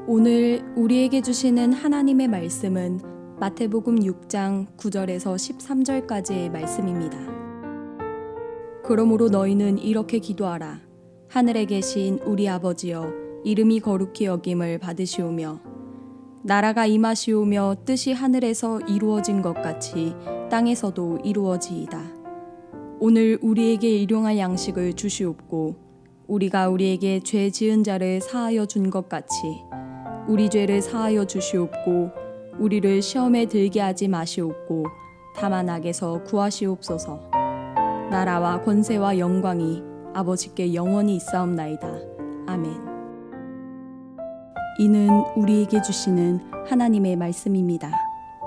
오늘 우리에게 주시는 하나님의 말씀은 마태복음 6장 9절에서 13절까지의 말씀입니다. 그러므로 너희는 이렇게 기도하라. 하늘에 계신 우리 아버지여, 이름이 거룩히 여김을 받으시오며 나라가 임하시오며 뜻이 하늘에서 이루어진 것 같이 땅에서도 이루어지이다. 오늘 우리에게 일용할 양식을 주시옵고 우리가 우리에게 죄 지은 자를 사하여 준 것 같이 우리 죄를 사하여 주시옵고 우리를 시험에 들게 하지 마시옵고 다만 악에서 구하시옵소서. 나라와 권세와 영광이 아버지께 영원히 있사옵나이다. 아멘. 이는 우리에게 주시는 하나님의 말씀입니다.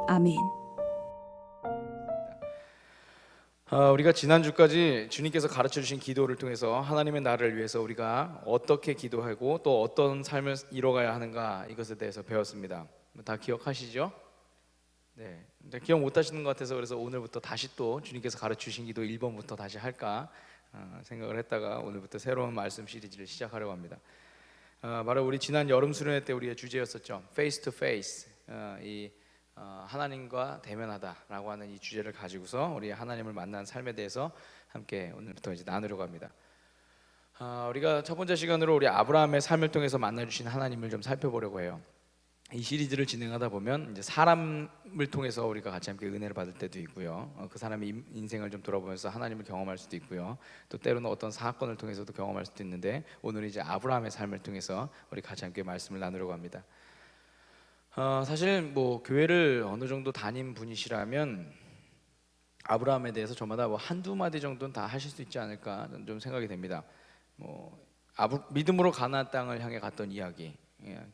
아멘. 우리가 지난주까지 주님께서 가르쳐 주신 기도를 통해서 하나님의 나라를 위해서 우리가 어떻게 기도하고 또 어떤 삶을 이뤄가야 하는가, 이것에 대해서 배웠습니다. 다 기억하시죠? 네. 기억 못 하시는 것 같아서 그래서 오늘부터 다시 또 주님께서 가르쳐 주신 기도 1번부터 다시 할까 생각을 했다가 오늘부터 새로운 말씀 시리즈를 시작하려고 합니다. 바로 우리 지난 여름 수련회 때 우리의 주제였었죠. Face to face. 하나님과 대면하다라고 하는 이 주제를 가지고서 우리 하나님을 만난 삶에 대해서 함께 오늘부터 이제 나누려고 합니다. 우리가 첫 번째 시간으로 우리 아브라함의 삶을 통해서 만나주신 하나님을 좀 살펴보려고 해요. 이 시리즈를 진행하다 보면 이제 사람을 통해서 우리가 같이 함께 은혜를 받을 때도 있고요. 그 사람의 인생을 좀 돌아보면서 하나님을 경험할 수도 있고요. 또 때로는 어떤 사건을 통해서도 경험할 수도 있는데 오늘은 이제 아브라함의 삶을 통해서 우리 같이 함께 말씀을 나누려고 합니다. 사실 뭐 교회를 어느 정도 다닌 분이시라면 아브라함에 대해서 저마다 뭐 한두 마디 정도는 다 하실 수 있지 않을까 좀 생각이 됩니다. 믿음으로 가나안 땅을 향해 갔던 이야기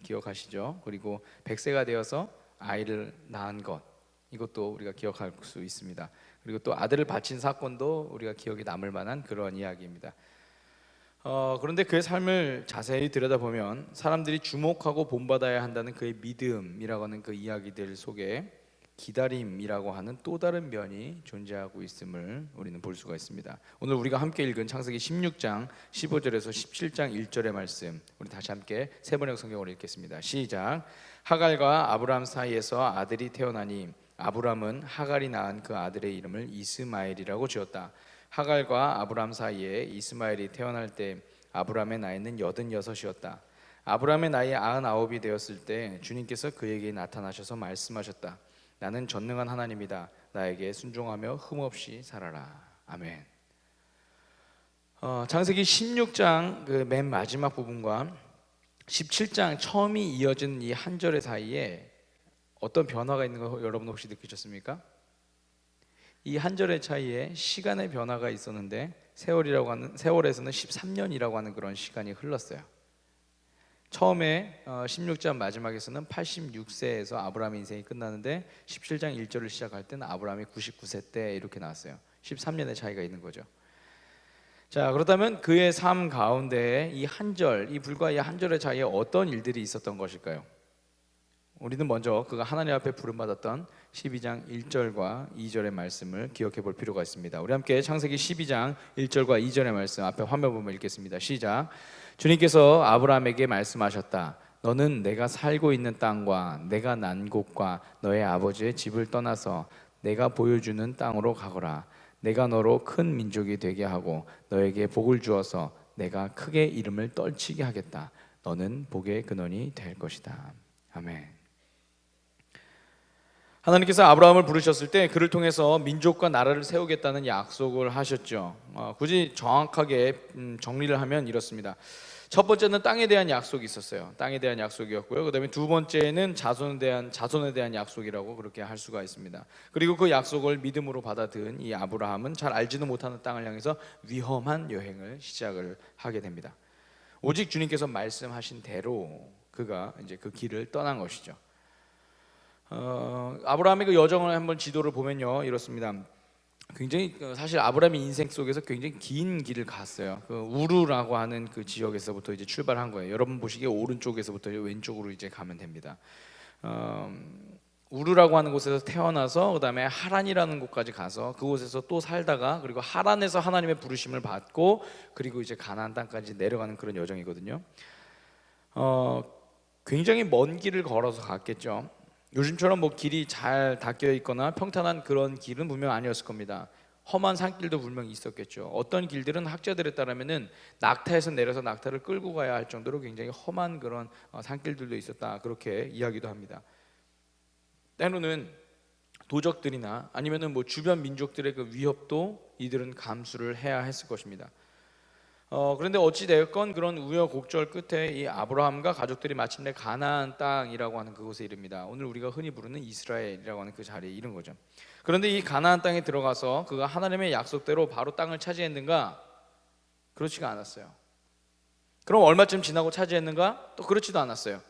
기억하시죠? 그리고 100세가 되어서 아이를 낳은 것, 이것도 우리가 기억할 수 있습니다. 그리고 또 아들을 바친 사건도 우리가 기억에 남을 만한 그런 이야기입니다. 그런데 그의 삶을 자세히 들여다보면 사람들이 주목하고 본받아야 한다는 그의 믿음이라고 하는 그 이야기들 속에 기다림이라고 하는 또 다른 면이 존재하고 있음을 우리는 볼 수가 있습니다. 오늘 우리가 함께 읽은 창세기 16장 15절에서 17장 1절의 말씀, 우리 다시 함께 세 번역 성경으로 읽겠습니다. 시작. 하갈과 아브람 사이에서 아들이 태어나니 아브람은 하갈이 낳은 그 아들의 이름을 이스마엘이라고 지었다. 하갈과 아브람 사이에 이스마엘이 태어날 때 아브람의 나이는 86이었다. 아브람의 나이 99이 되었을 때 주님께서 그에게 나타나셔서 말씀하셨다. 나는 전능한 하나님이다. 나에게 순종하며 흠없이 살아라. 아멘. 창세기 16장 그 맨 마지막 부분과 17장 처음이 이어진 이 한 절의 사이에 어떤 변화가 있는 거 여러분 혹시 느끼셨습니까? 이 한 절의 차이에 시간의 변화가 있었는데 세월에서는 13년이라고 하는 그런 시간이 흘렀어요. 처음에 16장 마지막에서는 86세에서 아브라함의 인생이 끝나는데 17장 1절을 시작할 때는 아브라함이 99세 때 이렇게 나왔어요. 13년의 차이가 있는 거죠. 자, 그렇다면 그의 삶 가운데 이 한 절, 이 불과 이 한 절의 차이에 어떤 일들이 있었던 것일까요? 우리는 먼저 그가 하나님 앞에 부름받았던 12장 1절과 2절의 말씀을 기억해 볼 필요가 있습니다. 우리 함께 창세기 12장 1절과 2절의 말씀 앞에 화면 보면 읽겠습니다. 시작. 주님께서 아브라함에게 말씀하셨다. 너는 내가 살고 있는 땅과 내가 난 곳과 너의 아버지의 집을 떠나서 내가 보여주는 땅으로 가거라. 내가 너로 큰 민족이 되게 하고 너에게 복을 주어서 내가 크게 이름을 떨치게 하겠다. 너는 복의 근원이 될 것이다. 아멘. 하나님께서 아브라함을 부르셨을 때 그를 통해서 민족과 나라를 세우겠다는 약속을 하셨죠. 굳이 정확하게 정리를 하면 이렇습니다. 첫 번째는 땅에 대한 약속이 있었어요. 땅에 대한 약속이었고요. 그다음에 두 번째는 자손에 대한 약속이라고 그렇게 할 수가 있습니다. 그리고 그 약속을 믿음으로 받아들인 이 아브라함은 잘 알지도 못하는 땅을 향해서 위험한 여행을 시작을 하게 됩니다. 오직 주님께서 말씀하신 대로 그가 이제 그 길을 떠난 것이죠. 아브라함의 그 여정을 한번 지도를 보면요 이렇습니다. 굉장히 사실 아브라함의 인생 속에서 굉장히 긴 길을 갔어요. 그 우르라고 하는 그 지역에서부터 이제 출발한 거예요. 여러분 보시기에 오른쪽에서부터 왼쪽으로 이제 가면 됩니다. 우르라고 하는 곳에서 태어나서 그다음에 하란이라는 곳까지 가서 그곳에서 또 살다가 그리고 하란에서 하나님의 부르심을 받고 그리고 이제 가나안 땅까지 내려가는 그런 여정이거든요. 굉장히 먼 길을 걸어서 갔겠죠. 요즘처럼 뭐 길이 잘 닦여 있거나 평탄한 그런 길은 분명 아니었을 겁니다. 험한 산길도 분명히 있었겠죠. 어떤 길들은 학자들에 따르면은 낙타에서 내려서 낙타를 끌고 가야 할 정도로 굉장히 험한 그런 산길들도 있었다, 그렇게 이야기도 합니다. 때로는 도적들이나 아니면은 뭐 주변 민족들의 그 위협도 이들은 감수를 해야 했을 것입니다. 그런데 어찌 되었건 그런 우여곡절 끝에 이 아브라함과 가족들이 마침내 가나안 땅이라고 하는 그곳에 이릅니다. 오늘 우리가 흔히 부르는 이스라엘이라고 하는 그 자리에 이른 거죠. 그런데 이 가나안 땅에 들어가서 그가 하나님의 약속대로 바로 땅을 차지했는가? 그렇지가 않았어요. 그럼 얼마쯤 지나고 차지했는가? 또 그렇지도 않았어요.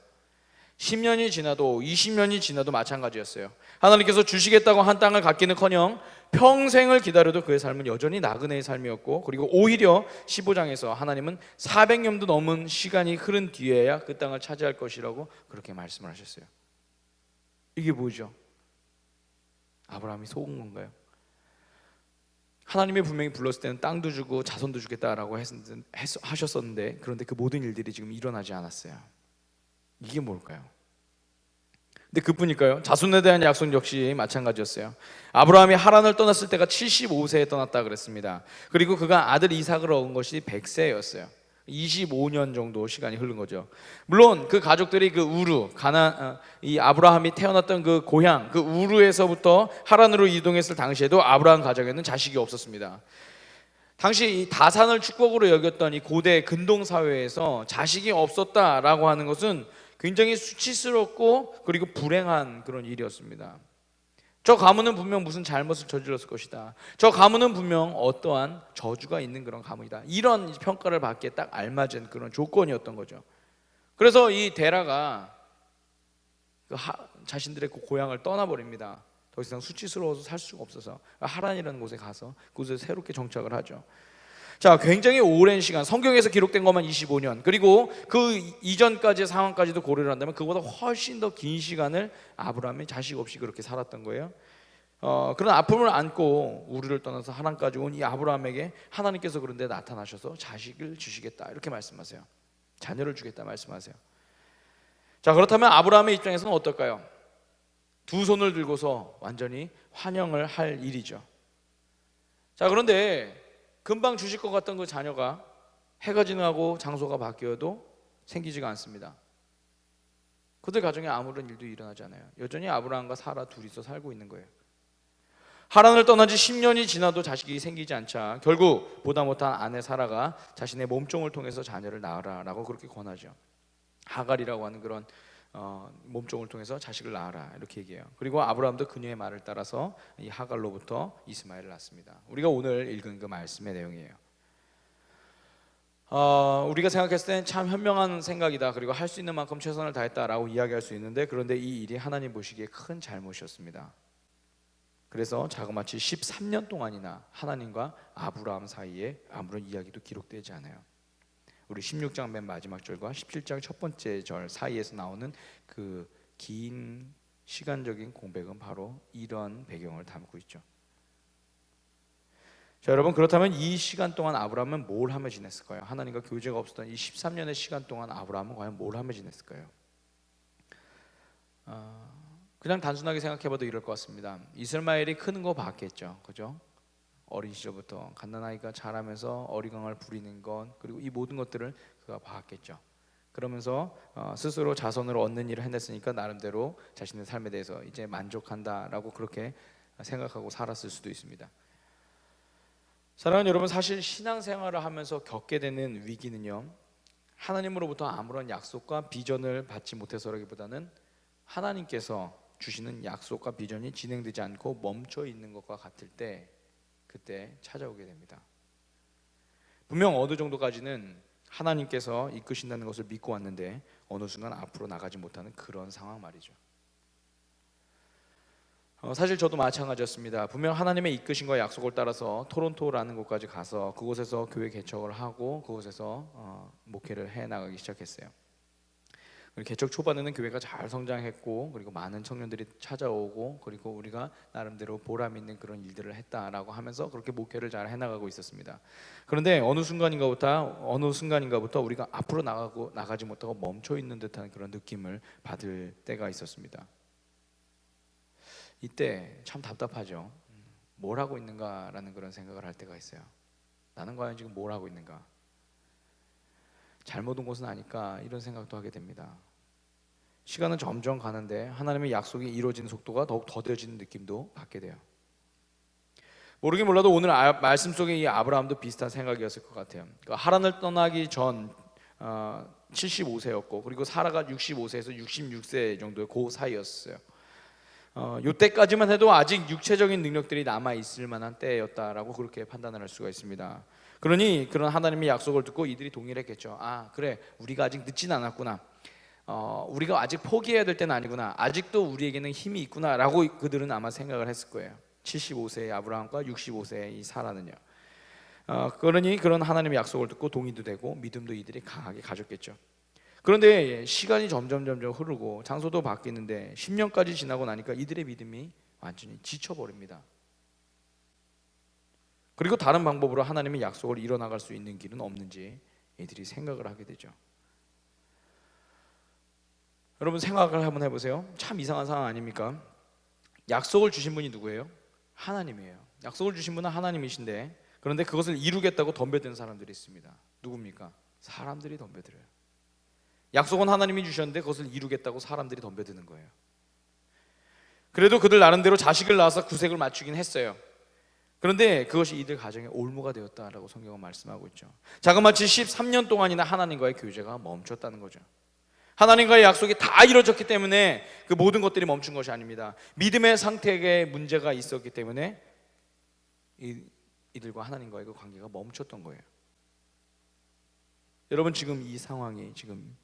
10년이 지나도 20년이 지나도 마찬가지였어요. 하나님께서 주시겠다고 한 땅을 갖기는커녕 평생을 기다려도 그의 삶은 여전히 나그네의 삶이었고, 그리고 오히려 15장에서 하나님은 400년도 넘은 시간이 흐른 뒤에야 그 땅을 차지할 것이라고 그렇게 말씀을 하셨어요. 이게 뭐죠? 아브라함이 속은 건가요? 하나님이 분명히 불렀을 때는 땅도 주고 자손도 주겠다라고 하셨었는데, 그런데 그 모든 일들이 지금 일어나지 않았어요. 이게 뭘까요? 근데 그뿐일까요? 자손에 대한 약속 역시 마찬가지였어요. 아브라함이 하란을 떠났을 때가 75세에 떠났다 그랬습니다. 그리고 그가 아들 이삭을 얻은 것이 100세였어요. 25년 정도 시간이 흐른 거죠. 물론 그 가족들이 그 이 아브라함이 태어났던 그 고향, 그 우르에서부터 하란으로 이동했을 당시에도 아브라함 가정에는 자식이 없었습니다. 당시 이 다산을 축복으로 여겼던 이 고대 근동 사회에서 자식이 없었다라고 하는 것은 굉장히 수치스럽고 그리고 불행한 그런 일이었습니다. 저 가문은 분명 무슨 잘못을 저질렀을 것이다. 저 가문은 분명 어떠한 저주가 있는 그런 가문이다. 이런 평가를 받기에 딱 알맞은 그런 조건이었던 거죠. 그래서 이 데라가 자신들의 그 고향을 떠나버립니다. 더 이상 수치스러워서 살 수가 없어서 하란이라는 곳에 가서 그곳에 새롭게 정착을 하죠. 자, 굉장히 오랜 시간, 성경에서 기록된 것만 25년, 그리고 그 이전까지의 상황까지도 고려를 한다면 그보다 훨씬 더 긴 시간을 아브라함이 자식 없이 그렇게 살았던 거예요. 그런 아픔을 안고 우르를 떠나서 하란까지 온 이 아브라함에게 하나님께서 그런데 나타나셔서 자식을 주시겠다 이렇게 말씀하세요. 자녀를 주겠다 말씀하세요. 자, 그렇다면 아브라함의 입장에서는 어떨까요? 두 손을 들고서 완전히 환영을 할 일이죠. 자, 그런데 금방 주실 것 같던 그 자녀가 해가 지나고 장소가 바뀌어도 생기지가 않습니다. 그들 가정에 아무런 일도 일어나지 않아요. 여전히 아브라함과 사라 둘이서 살고 있는 거예요. 하란을 떠난 지 10년이 지나도 자식이 생기지 않자 결국 보다 못한 아내 사라가 자신의 몸종을 통해서 자녀를 낳으라라고 그렇게 권하죠. 하갈이라고 하는 그런 몸종을 통해서 자식을 낳아라 이렇게 얘기해요. 그리고 아브라함도 그녀의 말을 따라서 이 하갈로부터 이스마엘을 낳습니다. 우리가 오늘 읽은 그 말씀의 내용이에요. 우리가 생각했을 땐 참 현명한 생각이다, 그리고 할 수 있는 만큼 최선을 다했다라고 이야기할 수 있는데, 그런데 이 일이 하나님 보시기에 큰 잘못이었습니다. 그래서 자그마치 13년 동안이나 하나님과 아브라함 사이에 아무런 이야기도 기록되지 않아요. 우리 16장 맨 마지막 절과 17장 첫 번째 절 사이에서 나오는 그 긴 시간적인 공백은 바로 이런 배경을 담고 있죠. 자, 여러분, 그렇다면 이 시간 동안 아브라함은 뭘 하며 지냈을까요? 하나님과 교제가 없었던 이 13년의 시간 동안 아브라함은 과연 뭘 하며 지냈을까요? 그냥 단순하게 생각해봐도 이럴 것 같습니다. 이스마엘이 크는 거 봤겠죠, 그죠? 어린 시절부터 갓난아이가 자라면서 어리광을 부리는 것, 그리고 이 모든 것들을 그가 봤겠죠. 그러면서 스스로 자손을 얻는 일을 해냈으니까 나름대로 자신의 삶에 대해서 이제 만족한다라고 그렇게 생각하고 살았을 수도 있습니다. 사랑하는 여러분, 사실 신앙생활을 하면서 겪게 되는 위기는요, 하나님으로부터 아무런 약속과 비전을 받지 못해서라기보다는 하나님께서 주시는 약속과 비전이 진행되지 않고 멈춰 있는 것과 같을 때, 그때 찾아오게 됩니다. 분명 어느 정도까지는 하나님께서 이끄신다는 것을 믿고 왔는데 어느 순간 앞으로 나가지 못하는 그런 상황 말이죠. 사실 저도 마찬가지였습니다. 분명 하나님의 이끄신과 약속을 따라서 토론토라는 곳까지 가서 그곳에서 교회 개척을 하고 그곳에서 목회를 해 나가기 시작했어요. 개척 초반에는 교회가 잘 성장했고 그리고 많은 청년들이 찾아오고 그리고 우리가 나름대로 보람 있는 그런 일들을 했다라고 하면서 그렇게 목회를 잘 해나가고 있었습니다. 그런데 어느 순간인가부터 우리가 앞으로 나가지 못하고 멈춰 있는 듯한 그런 느낌을 받을 때가 있었습니다. 이때 참 답답하죠. 뭘 하고 있는가라는 그런 생각을 할 때가 있어요. 나는 과연 지금 뭘 하고 있는가? 잘못 온 것은 아닐까 이런 생각도 하게 됩니다. 시간은 점점 가는데 하나님의 약속이 이루어지는 속도가 더욱 더뎌지는 느낌도 받게 돼요. 모르긴 몰라도 오늘 말씀 속에 이 아브라함도 비슷한 생각이었을 것 같아요. 그러니까 하란을 떠나기 전 75세였고 그리고 사라가 65세에서 66세 정도의 그 사이였어요. 이때까지만 해도 아직 육체적인 능력들이 남아 있을 만한 때였다라고 그렇게 판단을 할 수가 있습니다. 그러니 그런 하나님의 약속을 듣고 이들이 동의를 했겠죠. 아 그래, 우리가 아직 늦진 않았구나. 우리가 아직 포기해야 될 때는 아니구나. 아직도 우리에게는 힘이 있구나라고 그들은 아마 생각을 했을 거예요. 75세의 아브라함과 65세의 이 사라는요. 그러니 그런 하나님의 약속을 듣고 동의도 되고 믿음도 이들이 강하게 가졌겠죠. 그런데 시간이 점점 흐르고 장소도 바뀌는데 10년까지 지나고 나니까 이들의 믿음이 완전히 지쳐버립니다. 그리고 다른 방법으로 하나님의 약속을 이뤄나갈 수 있는 길은 없는지 이들이 생각을 하게 되죠. 여러분 생각을 한번 해보세요. 참 이상한 상황 아닙니까? 약속을 주신 분이 누구예요? 하나님이에요. 약속을 주신 분은 하나님이신데 그런데 그것을 이루겠다고 덤벼드는 사람들이 있습니다. 누굽니까? 사람들이 덤벼들어요. 약속은 하나님이 주셨는데 그것을 이루겠다고 사람들이 덤벼드는 거예요. 그래도 그들 나름대로 자식을 낳아서 구색을 맞추긴 했어요. 그런데 그것이 이들 가정의 올무가 되었다라고 성경은 말씀하고 있죠. 자그마치 13년 동안이나 하나님과의 교제가 멈췄다는 거죠. 하나님과의 약속이 다 이루어졌기 때문에 그 모든 것들이 멈춘 것이 아닙니다. 믿음의 상태에 문제가 있었기 때문에 이들과 하나님과의 그 관계가 멈췄던 거예요. 여러분 지금 이 상황이 지금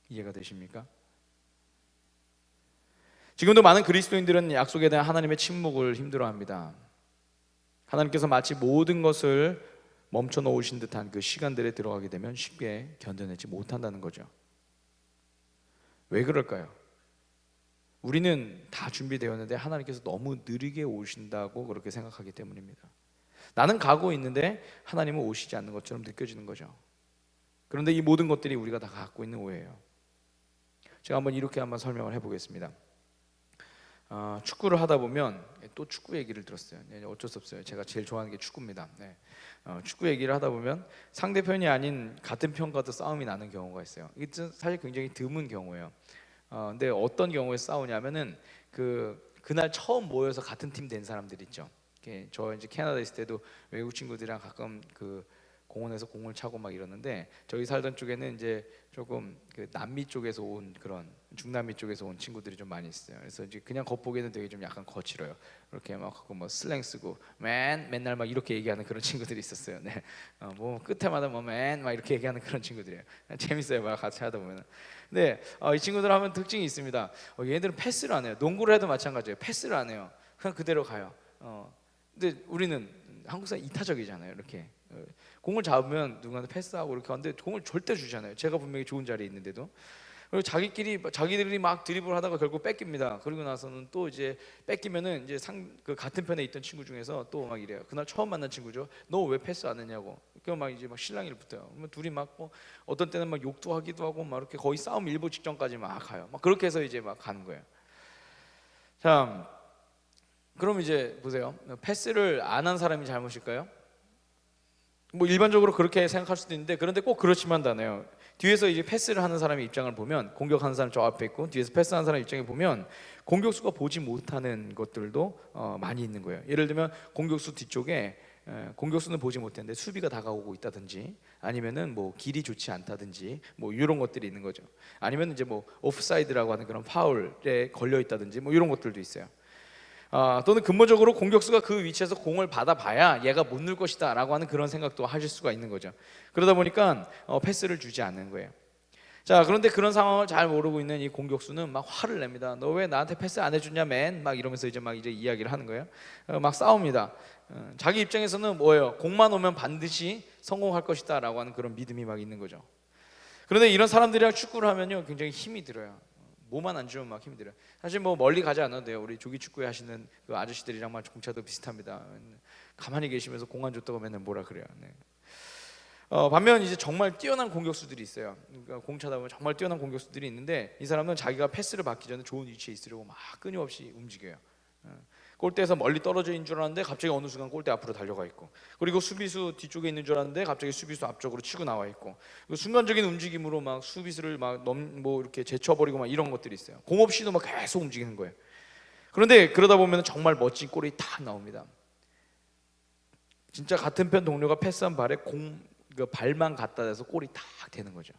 이해가 되십니까? 지금도 많은 그리스도인들은 약속에 대한 하나님의 침묵을 힘들어합니다. 하나님께서 마치 모든 것을 멈춰 놓으신 듯한 그 시간들에 들어가게 되면 쉽게 견뎌내지 못한다는 거죠. 왜 그럴까요? 우리는 다 준비되었는데 하나님께서 너무 느리게 오신다고 그렇게 생각하기 때문입니다. 나는 가고 있는데 하나님은 오시지 않는 것처럼 느껴지는 거죠. 그런데 이 모든 것들이 우리가 다 갖고 있는 오해예요. 제가 이렇게 설명을 해보겠습니다. 축구를 하다 보면 또 축구 얘기를 들었어요. 어쩔 수 없어요. 제가 제일 좋아하는 게 축구입니다. 축구 얘기를 하다 보면 상대편이 아닌 같은 편과도 싸움이 나는 경우가 있어요. 이게 사실 굉장히 드문 경우예요. 근데 어떤 경우에 싸우냐면은 그날 처음 모여서 같은 팀 된 사람들 있죠. 저 이제 캐나다에 있을 때도 외국 친구들이랑 가끔 공원에서 공을 차고 막 이러는데 저희 살던 쪽에는 이제 조금 남미 쪽에서 온 그런 중남미 쪽에서 온 친구들이 좀 많이 있어요. 그래서 이제 그냥 겉보기에는 되게 좀 약간 거칠어요. 이렇게 막 슬랭 쓰고 맨날 막 이렇게 얘기하는 그런 친구들이 있었어요. 네, 끝에마다 막 이렇게 얘기하는 그런 친구들이에요. 재밌어요, 막 같이 하다 보면. 근데 이 친구들 하면 특징이 있습니다. 얘네들은 패스를 안 해요. 농구를 해도 마찬가지예요. 패스를 안 해요. 그냥 그대로 가요. 근데 우리는 한국 사람 이타적이잖아요. 이렇게 공을 잡으면 누구한테 패스하고 이렇게 하는데 공을 절대 주지 않아요. 제가 분명히 좋은 자리에 있는데도. 그리고 자기들이 막 드리블 하다가 결국 뺏깁니다. 그리고 나서는 또 이제 뺏기면은 이제 같은 편에 있던 친구 중에서 또 막 이래요. 그날 처음 만난 친구죠. 너 왜 패스 안 했냐고. 그럼 막 이제 막 실랑이를 붙어요. 그러면 둘이 막 어떤 때는 막 욕도 하기도 하고 막 이렇게 거의 싸움 일보 직전까지 막 가요. 막 그렇게 해서 이제 막 가는 거예요. 자, 그럼 이제 보세요. 패스를 안 한 사람이 잘못일까요? 일반적으로 그렇게 생각할 수도 있는데 그런데 꼭 그렇지만도 않아요. 뒤에서 이제 패스를 하는 사람의 입장을 보면 공격하는 사람 저 앞에 있고 뒤에서 패스하는 사람 입장에 보면 공격수가 보지 못하는 것들도 많이 있는 거예요. 예를 들면 공격수 뒤쪽에 공격수는 보지 못했는데 수비가 다가오고 있다든지 아니면은 길이 좋지 않다든지 이런 것들이 있는 거죠. 아니면 이제 오프사이드라고 하는 그런 파울에 걸려 있다든지 이런 것들도 있어요. 또는 근본적으로 공격수가 그 위치에서 공을 받아봐야 얘가 못 넣을 것이다 라고 하는 그런 생각도 하실 수가 있는 거죠. 그러다 보니까 패스를 주지 않는 거예요. 자, 그런데 그런 상황을 잘 모르고 있는 이 공격수는 막 화를 냅니다. 너 왜 나한테 패스 안 해주냐 맨 막 이러면서 이제 이야기를 하는 거예요. 막 싸웁니다. 자기 입장에서는 뭐예요? 공만 오면 반드시 성공할 것이다 라고 하는 그런 믿음이 막 있는 거죠. 그런데 이런 사람들이랑 축구를 하면요 굉장히 힘이 들어요. 몸만 안 주면 막 힘이 들어요. 사실 뭐 멀리 가지 않아도 돼요. 우리 조기 축구회 하시는 그 아저씨들이랑 막 공차도 비슷합니다. 가만히 계시면서 공 안 줬다고 맨날 뭐라 그래요. 네. 반면 이제 정말 뛰어난 공격수들이 있어요. 그러니까 공 차다 보면 정말 뛰어난 공격수들이 있는데 이 사람은 자기가 패스를 받기 전에 좋은 위치에 있으려고 막 끊임없이 움직여요. 골대에서 멀리 떨어져 있는 줄 알았는데 갑자기 어느 순간 골대 앞으로 달려가 있고, 그리고 수비수 뒤쪽에 있는 줄 알았는데 갑자기 수비수 앞쪽으로 치고 나와 있고, 그리고 순간적인 움직임으로 막 수비수를 막 뭐 이렇게 제쳐버리고 막 이런 것들이 있어요. 공 없이도 막 계속 움직이는 거예요. 그런데 그러다 보면 정말 멋진 골이 딱 나옵니다. 진짜 같은 편 동료가 패스한 발에 그 발만 갖다 대서 골이 딱 되는 거죠.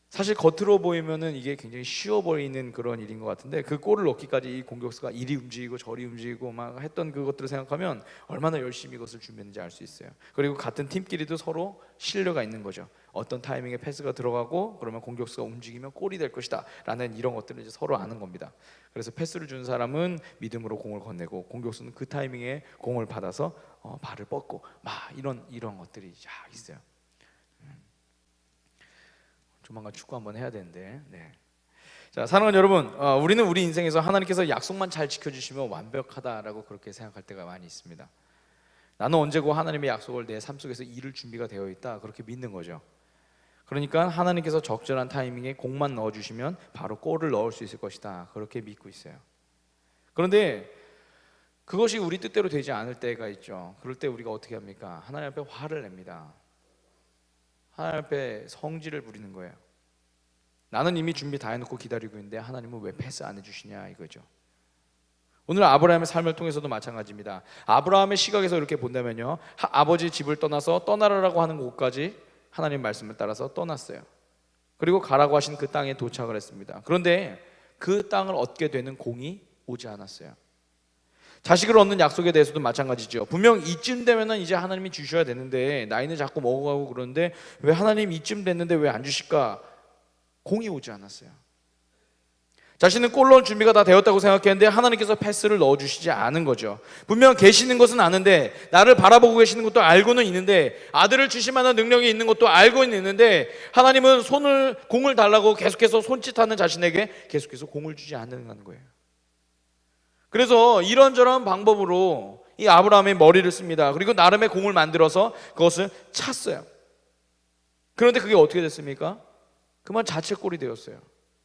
사실 겉으로 보이면은 이게 굉장히 쉬워 보이는 그런 일인 것 같은데, 그 골을 넣기까지 이 공격수가 이리 움직이고 저리 움직이고 막 했던 그것들을 생각하면 얼마나 열심히 이것을 준비했는지 알 수 있어요. 그리고 같은 팀끼리도 서로 신뢰가 있는 거죠. 어떤 타이밍에 패스가 들어가고 그러면 공격수가 움직이면 골이 될 것이다 라는 이런 것들을 이제 서로 아는 겁니다. 그래서 패스를 준 사람은 믿음으로 공을 건네고, 공격수는 그 타이밍에 공을 받아서 발을 뻗고 막 이런 것들이 있어요. 조만간 축구 한번 해야 되는데. 네. 자, 사랑하는 여러분, 우리는 우리 인생에서 하나님께서 약속만 잘 지켜주시면 완벽하다라고 그렇게 생각할 때가 많이 있습니다. 나는 언제고 하나님의 약속을 내 삶 속에서 이룰 준비가 되어 있다, 그렇게 믿는 거죠. 그러니까 하나님께서 적절한 타이밍에 공만 넣어주시면 바로 골을 넣을 수 있을 것이다, 그렇게 믿고 있어요. 그런데 그것이 우리 뜻대로 되지 않을 때가 있죠. 그럴 때 우리가 어떻게 합니까? 하나님 앞에 화를 냅니다. 하나님 앞에 성질을 부리는 거예요. 나는 이미 준비 다 해놓고 기다리고 있는데 하나님은 왜 패스 안 해주시냐 이거죠. 오늘 아브라함의 삶을 통해서도 마찬가지입니다. 아브라함의 시각에서 이렇게 본다면요, 아버지 집을 떠나서 떠나라라고 하는 곳까지 하나님 말씀을 따라서 떠났어요. 그리고 가라고 하신 그 땅에 도착을 했습니다. 그런데 그 땅을 얻게 되는 공이 오지 않았어요. 자식을 얻는 약속에 대해서도 마찬가지죠. 분명 이쯤 되면은 이제 하나님이 주셔야 되는데 나이는 자꾸 먹어가고 그러는데 왜 하나님 이쯤 됐는데 왜 안 주실까? 공이 오지 않았어요. 자신은 골 넣을 준비가 다 되었다고 생각했는데 하나님께서 패스를 넣어주시지 않은 거죠. 분명 계시는 것은 아는데, 나를 바라보고 계시는 것도 알고는 있는데, 아들을 주실 만한 능력이 있는 것도 알고는 있는데, 하나님은 공을 달라고 계속해서 손짓하는 자신에게 계속해서 공을 주지 않는 거예요. 그래서 이런저런 방법으로 이 아브라함의 머리를 씁니다. 그리고 나름의 공을 만들어서 그것을 찼어요. 그런데 그게 어떻게 됐습니까? 그만 자책골이 되었어요.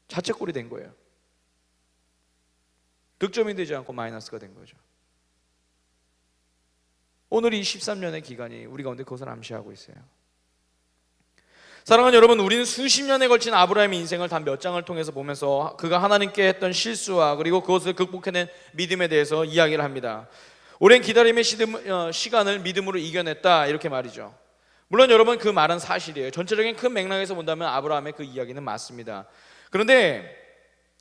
자책골이 된 거예요. 득점이 되지 않고 마이너스가 된 거죠. 오늘 이 13년의 기간이 우리 가운데 그것을 암시하고 있어요. 사랑하는 여러분, 우리는 수십 년에 걸친 아브라함의 인생을 단 몇 장을 통해서 보면서 그가 하나님께 했던 실수와 그리고 그것을 극복해낸 믿음에 대해서 이야기를 합니다. 오랜 기다림의 시간을 믿음으로 이겨냈다, 이렇게 말이죠. 물론 여러분, 그 말은 사실이에요. 전체적인 큰 맥락에서 본다면 아브라함의 그 이야기는 맞습니다. 그런데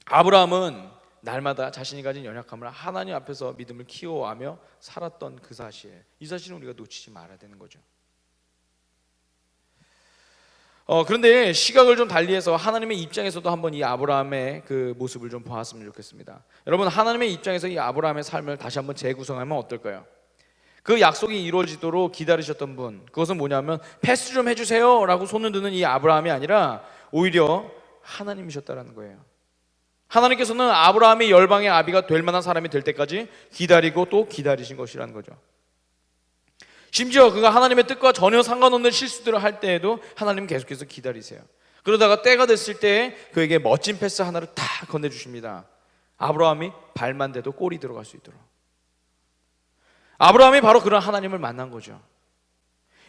아브라함은 날마다 자신이 가진 연약함을 하나님 앞에서 믿음을 키워가며 살았던 그 사실, 이 사실은 우리가 놓치지 말아야 되는 거죠. 그런데 시각을 좀 달리해서 하나님의 입장에서도 한번 이 아브라함의 그 모습을 좀 보았으면 좋겠습니다. 여러분, 하나님의 입장에서 이 아브라함의 삶을 다시 한번 재구성하면 어떨까요? 그 약속이 이루어지도록 기다리셨던 분, 그것은 뭐냐면 패스 좀 해주세요 라고 손을 드는 이 아브라함이 아니라 오히려 하나님이셨다라는 거예요. 하나님께서는 아브라함이 열방의 아비가 될 만한 사람이 될 때까지 기다리고 또 기다리신 것이라는 거죠. 심지어 그가 하나님의 뜻과 전혀 상관없는 실수들을 할 때에도 하나님 계속해서 기다리세요. 그러다가 때가 됐을 때 그에게 멋진 패스 하나를 다 건네주십니다. 아브라함이 발만 대도 골이 들어갈 수 있도록. 아브라함이 바로 그런 하나님을 만난 거죠.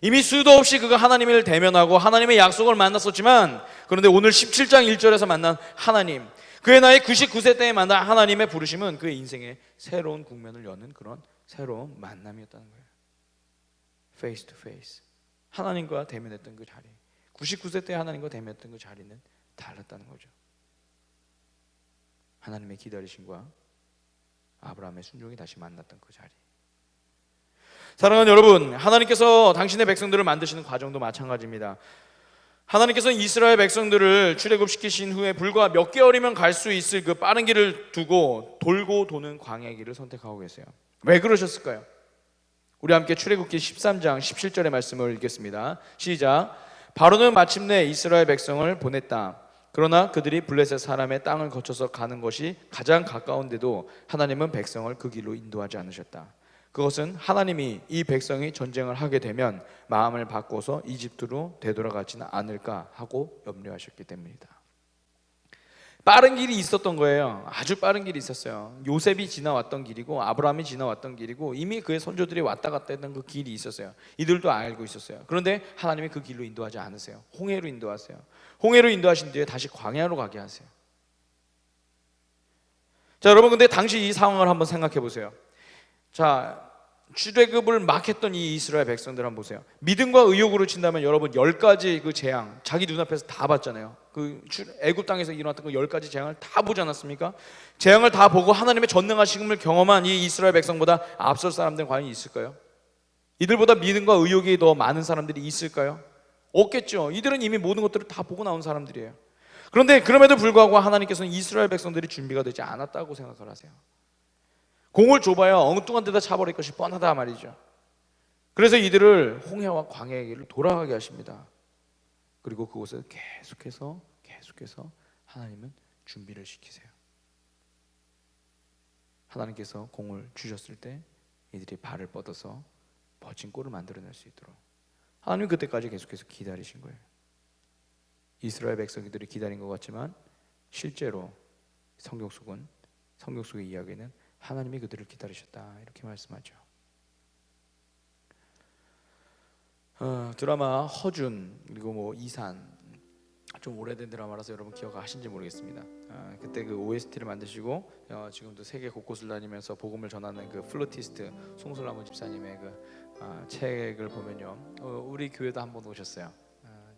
이미 수도 없이 그가 하나님을 대면하고 하나님의 약속을 만났었지만, 그런데 오늘 17장 1절에서 만난 하나님, 그의 나이 99세 때에 만난 하나님의 부르심은 그의 인생의 새로운 국면을 여는 그런 새로운 만남이었다는 거예요. 페이스 투 페이스, 하나님과 대면했던 그 자리, 99세 때 하나님과 대면했던 그 자리는 달랐다는 거죠. 하나님의 기다리심과 아브라함의 순종이 다시 만났던 그 자리. 사랑하는 여러분, 하나님께서 당신의 백성들을 만드시는 과정도 마찬가지입니다. 하나님께서는 이스라엘 백성들을 출애굽시키신 후에 불과 몇 개월이면 갈 수 있을 그 빠른 길을 두고 돌고 도는 광야의 길을 선택하고 계세요. 왜 그러셨을까요? 우리 함께 출애굽기 13장 17절의 말씀을 읽겠습니다. 시작. 바로는 마침내 이스라엘 백성을 보냈다. 그러나 그들이 블레셋 사람의 땅을 거쳐서 가는 것이 가장 가까운데도 하나님은 백성을 그 길로 인도하지 않으셨다. 그것은 하나님이 이 백성이 전쟁을 하게 되면 마음을 바꿔서 이집트로 되돌아가지는 않을까 하고 염려하셨기 때문이다. 빠른 길이 있었던 거예요. 아주 빠른 길이 있었어요. 요셉이 지나왔던 길이고 아브라함이 지나왔던 길이고 이미 그의 선조들이 왔다 갔다 했던 그 길이 있었어요. 이들도 알고 있었어요. 그런데 하나님이 그 길로 인도하지 않으세요. 홍해로 인도하세요. 홍해로 인도하신 뒤에 다시 광야로 가게 하세요. 자, 여러분, 근데 당시 이 상황을 한번 생각해 보세요. 자, 출애굽을 막 했던 이 이스라엘 백성들 한번 보세요. 믿음과 의욕으로 친다면 여러분 10가지 그 재앙 자기 눈앞에서 다 봤잖아요. 그 애굽 땅에서 일어났던 그 10가지 재앙을 다 보지 않았습니까? 재앙을 다 보고 하나님의 전능하심을 경험한 이 이스라엘 백성보다 앞설 사람들은 과연 있을까요? 이들보다 믿음과 의욕이 더 많은 사람들이 있을까요? 없겠죠. 이들은 이미 모든 것들을 다 보고 나온 사람들이에요. 그런데 그럼에도 불구하고 하나님께서는 이스라엘 백성들이 준비가 되지 않았다고 생각을 하세요. 공을 좁아야 엉뚱한 데다 차버릴 것이 뻔하다 말이죠. 그래서 이들을 홍해와 광야의 길로 돌아가게 하십니다. 그리고 그곳에 계속해서 하나님은 준비를 시키세요. 하나님께서 공을 주셨을 때 이들이 발을 뻗어서 멋진 골을 만들어낼 수 있도록 하나님은 그때까지 계속해서 기다리신 거예요. 이스라엘 백성들이 기다린 것 같지만 실제로 성경 속의 이야기는 하나님이 그들을 기다리셨다 이렇게 말씀하죠. 드라마 허준 그리고 이산 좀 오래된 드라마라서 여러분 기억하신지 모르겠습니다. 그때 그 OST를 만드시고 지금도 세계 곳곳을 다니면서 복음을 전하는 그 플루티스트 송슬라모 집사님의 그 책을 보면요, 우리 교회도 한번 오셨어요.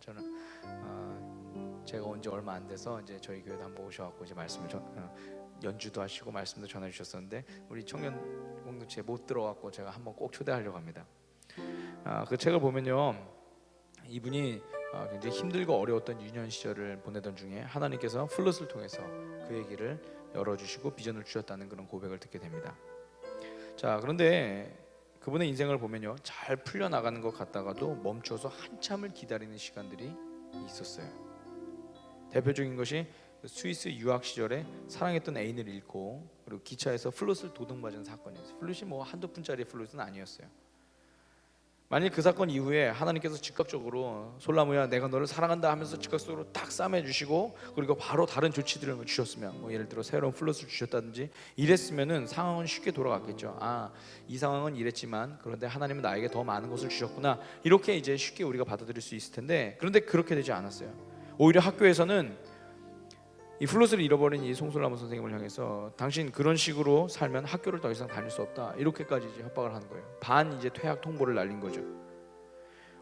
저는 제가 온 지 얼마 안 돼서 이제 저희 교회도 한번 오셔갖고 이제 말씀을 연주도 하시고 말씀도 전해 주셨었는데 우리 청년 공동체에 못 들어갔고 제가 한번 꼭 초대하려고 합니다. 그 책을 보면요, 이분이 굉장히 힘들고 어려웠던 유년 시절을 보내던 중에 하나님께서 플룻을 통해서 그의 길을 열어주시고 비전을 주셨다는 그런 고백을 듣게 됩니다. 자, 그런데 그분의 인생을 보면요, 잘 풀려나가는 것 같다가도 멈춰서 한참을 기다리는 시간들이 있었어요. 대표적인 것이 스위스 유학 시절에 사랑했던 애인을 잃고 그리고 기차에서 플룻을 도둑맞은 사건이었어요. 플룻이 한두 푼짜리 플룻은 아니었어요. 만일 그 사건 이후에 하나님께서 즉각적으로 솔라모야 내가 너를 사랑한다 하면서 즉각적으로 딱 싸매주시고 그리고 바로 다른 조치들을 주셨으면 예를 들어 새로운 플룻을 주셨다든지 이랬으면은 상황은 쉽게 돌아갔겠죠. 이 상황은 이랬지만 그런데 하나님은 나에게 더 많은 것을 주셨구나 이렇게 이제 쉽게 우리가 받아들일 수 있을 텐데 그런데 그렇게 되지 않았어요. 오히려 학교에서는 이 플룻을 잃어버린 이 송솔라모 선생님을 향해서 당신 그런 식으로 살면 학교를 더 이상 다닐 수 없다 이렇게까지 이제 협박을 하는 거예요. 반 이제 퇴학 통보를 날린 거죠.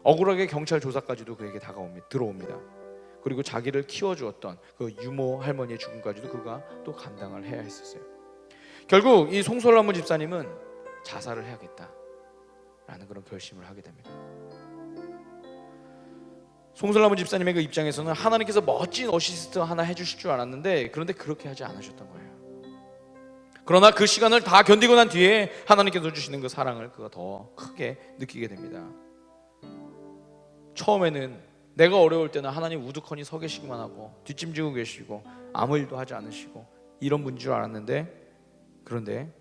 억울하게 경찰 조사까지도 그에게 들어옵니다. 그리고 자기를 키워주었던 그 유모 할머니의 죽음까지도 그가 또 감당을 해야 했었어요. 결국 이 송솔라모 집사님은 자살을 해야겠다라는 그런 결심을 하게 됩니다. 송슬라모 집사님의 그 입장에서는 하나님께서 멋진 어시스트 하나 해주실 줄 알았는데 그런데 그렇게 하지 않으셨던 거예요. 그러나 그 시간을 다 견디고 난 뒤에 하나님께서 주시는 그 사랑을 그가 더 크게 느끼게 됩니다. 처음에는 내가 어려울 때는 하나님 우두커니 서 계시기만 하고 뒷짐지고 계시고 아무 일도 하지 않으시고 이런 분인 줄 알았는데 그런데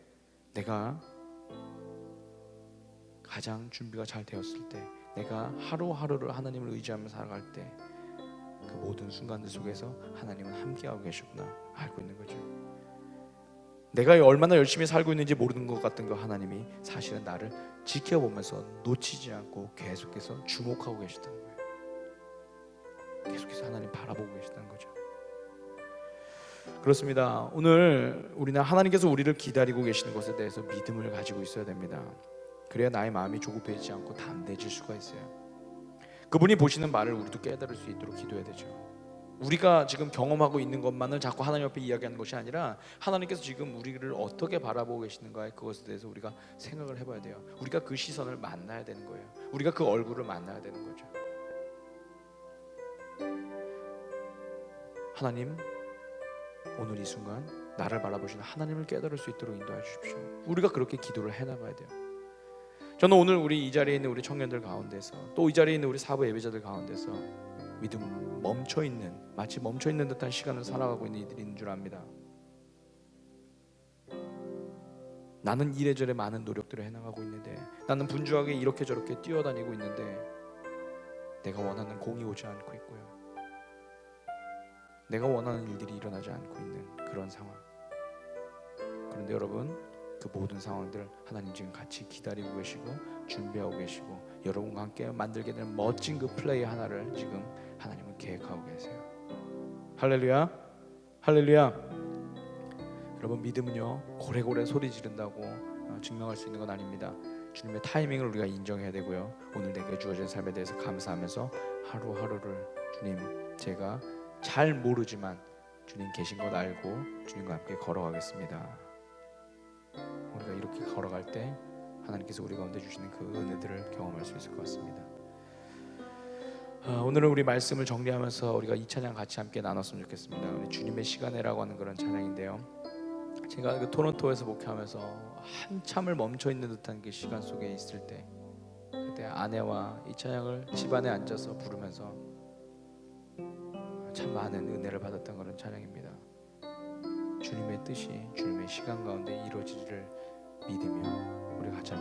내가 가장 준비가 잘 되었을 때 내가 하루하루를 하나님을 의지하며 살아갈 때 그 모든 순간들 속에서 하나님은 함께하고 계시구나 알고 있는 거죠. 내가 얼마나 열심히 살고 있는지 모르는 것 같은 그 하나님이 사실은 나를 지켜보면서 놓치지 않고 계속해서 주목하고 계시다는 거예요. 계속해서 하나님 바라보고 계시다는 거죠. 그렇습니다. 오늘 우리는 하나님께서 우리를 기다리고 계시는 것에 대해서 믿음을 가지고 있어야 됩니다. 그래야 나의 마음이 조급해지지 않고 담대해질 수가 있어요. 그분이 보시는 말을 우리도 깨달을 수 있도록 기도해야 되죠. 우리가 지금 경험하고 있는 것만을 자꾸 하나님 앞에 이야기하는 것이 아니라 하나님께서 지금 우리를 어떻게 바라보고 계시는가 그것에 대해서 우리가 생각을 해봐야 돼요. 우리가 그 시선을 만나야 되는 거예요. 우리가 그 얼굴을 만나야 되는 거죠. 하나님, 오늘 이 순간 나를 바라보시는 하나님을 깨달을 수 있도록 인도해 주십시오. 우리가 그렇게 기도를 해나가야 돼요. 저는 오늘 우리 이 자리에 있는 우리 청년들 가운데서 또 이 자리에 있는 우리 사부 예배자들 가운데서 믿음 멈춰있는, 마치 멈춰있는 듯한 시간을 살아가고 있는 이들이 있는 줄 압니다. 나는 이래저래 많은 노력들을 해나가고 있는데, 나는 분주하게 이렇게 저렇게 뛰어다니고 있는데 내가 원하는 공이 오지 않고 있고요, 내가 원하는 일들이 일어나지 않고 있는 그런 상황. 그런데 여러분, 그 모든 상황들 하나님 지금 같이 기다리고 계시고 준비하고 계시고 여러분과 함께 만들게 되는 멋진 그 플레이 하나를 지금 하나님은 계획하고 계세요. 할렐루야, 할렐루야. 여러분, 믿음은요 고래고래 소리 지른다고 증명할 수 있는 건 아닙니다. 주님의 타이밍을 우리가 인정해야 되고요, 오늘 내게 주어진 삶에 대해서 감사하면서 하루하루를 주님, 제가 잘 모르지만 주님 계신 것 알고 주님과 함께 걸어가겠습니다. 우리가 이렇게 걸어갈 때 하나님께서 우리 가운데 주시는 그 은혜들을 경험할 수 있을 것 같습니다. 오늘은 우리 말씀을 정리하면서 우리가 이 찬양 같이 함께 나눴으면 좋겠습니다. 우리 주님의 시간에라고 하는 그런 찬양인데요, 제가 그 토론토에서 목회하면서 한참을 멈춰 있는 듯한 그 시간 속에 있을 때, 그때 아내와 이 찬양을 집안에 앉아서 부르면서 참 많은 은혜를 받았던 그런 찬양입니다. 주님의 뜻이 주님의 시간 가운데 이루어지기를 믿으며 우리 같이